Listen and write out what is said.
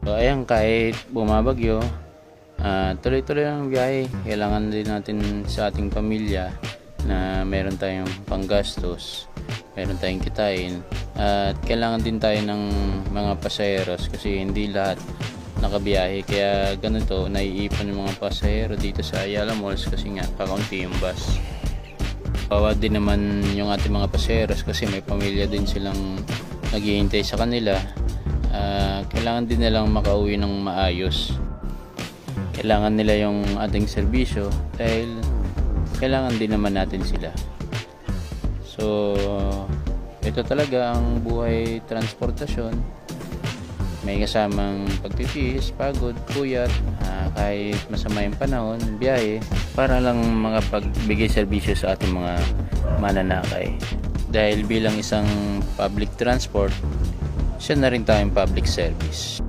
So ayan, kahit bumabagyo, tuloy-tuloy ang biyahe. Kailangan din natin sa ating pamilya na meron tayong panggastos, meron tayong kitain, at kailangan din tayo ng mga pasaheros kasi hindi lahat nakabiyahe. Kaya ganito, naiipon yung mga pasahero dito sa Ayala Malls kasi nga kakaunti yung bus. Bawa din naman yung ating mga pasaheros kasi may pamilya din silang naghihintay sa kanila. Kailangan din nilang makauwi ng maayos. Kailangan nila yung ating serbisyo dahil kailangan din naman natin sila. So ito talaga ang buhay transportasyon. May kasamang pagtitiis, pagod, puyat, kahit masama yung panahon, biyahe para lang makapagbigay serbisyo sa ating mga mananakay. Dahil bilang isang public transport, siya na rin tayong public service.